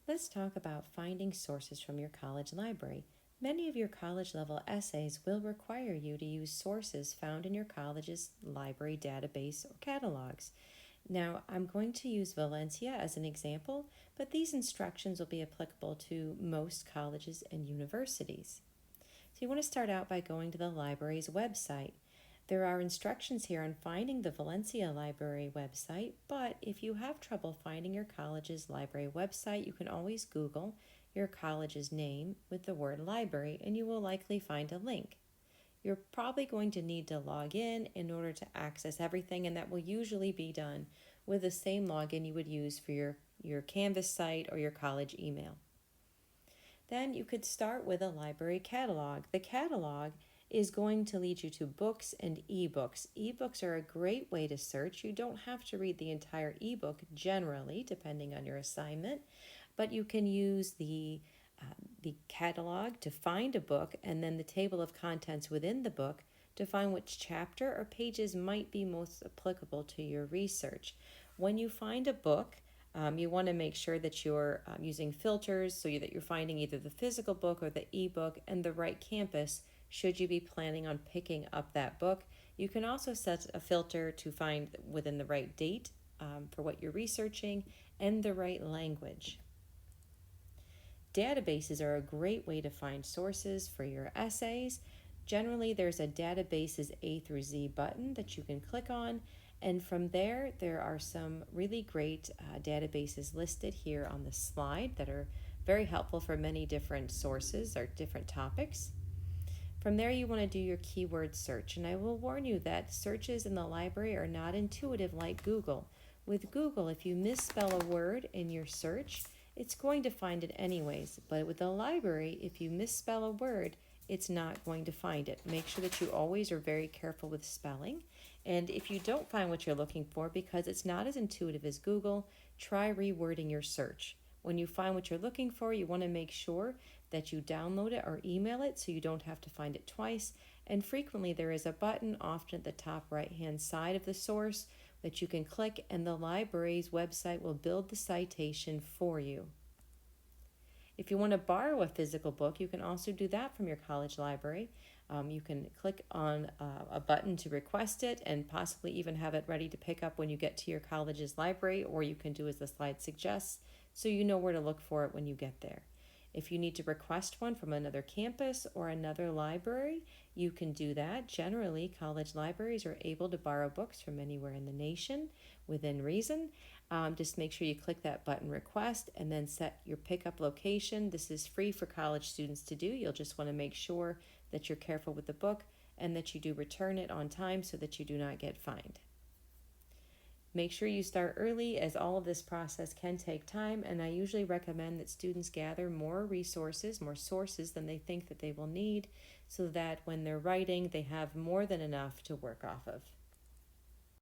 Let's talk about finding sources from your college library. Many of your college level essays will require you to use sources found in your college's library database or catalogs. Now, I'm going to use Valencia as an example, but these instructions will be applicable to most colleges and universities. So, you want to start out by going to the library's website. There are instructions here on finding the Valencia Library website, but if you have trouble finding your college's library website, you can always Google your college's name with the word library and you will likely find a link. You're probably going to need to log in order to access everything, and that will usually be done with the same login you would use for your Canvas site or your college email. Then you could start with a library catalog. The catalog is going to lead you to books and ebooks. Ebooks are a great way to search. You don't have to read the entire ebook generally, depending on your assignment, but you can use the catalog to find a book and then the table of contents within the book to find which chapter or pages might be most applicable to your research. When you find a book, you want to make sure that you're using filters so that you're finding either the physical book or the ebook and the right campus should you be planning on picking up that book. You can also set a filter to find within the right date for what you're researching and the right language. Databases are a great way to find sources for your essays. Generally, there's a databases A through Z button that you can click on, and from there are some really great databases listed here on the slide that are very helpful for many different sources or different topics. From there, you want to do your keyword search, and I will warn you that searches in the library are not intuitive like Google. With Google, if you misspell a word in your search, it's going to find it anyways. But with the library, if you misspell a word, it's not going to find it. Make sure that you always are very careful with spelling. And if you don't find what you're looking for because it's not as intuitive as Google, try rewording your search. When you find what you're looking for, you want to make sure that you download it or email it so you don't have to find it twice. And frequently there is a button often at the top right-hand side of the source that you can click, and the library's website will build the citation for you. If you want to borrow a physical book, you can also do that from your college library. You can click on a button to request it and possibly even have it ready to pick up when you get to your college's library, or you can do as the slide suggests so you know where to look for it when you get there. If you need to request one from another campus or another library, you can do that. Generally, college libraries are able to borrow books from anywhere in the nation within reason. Just make sure you click that button request and then set your pickup location. This is free for college students to do. You'll just want to make sure that you're careful with the book and that you do return it on time so that you do not get fined. Make sure you start early, as all of this process can take time, and I usually recommend that students gather more resources, more sources than they think that they will need, so that when they're writing, they have more than enough to work off of.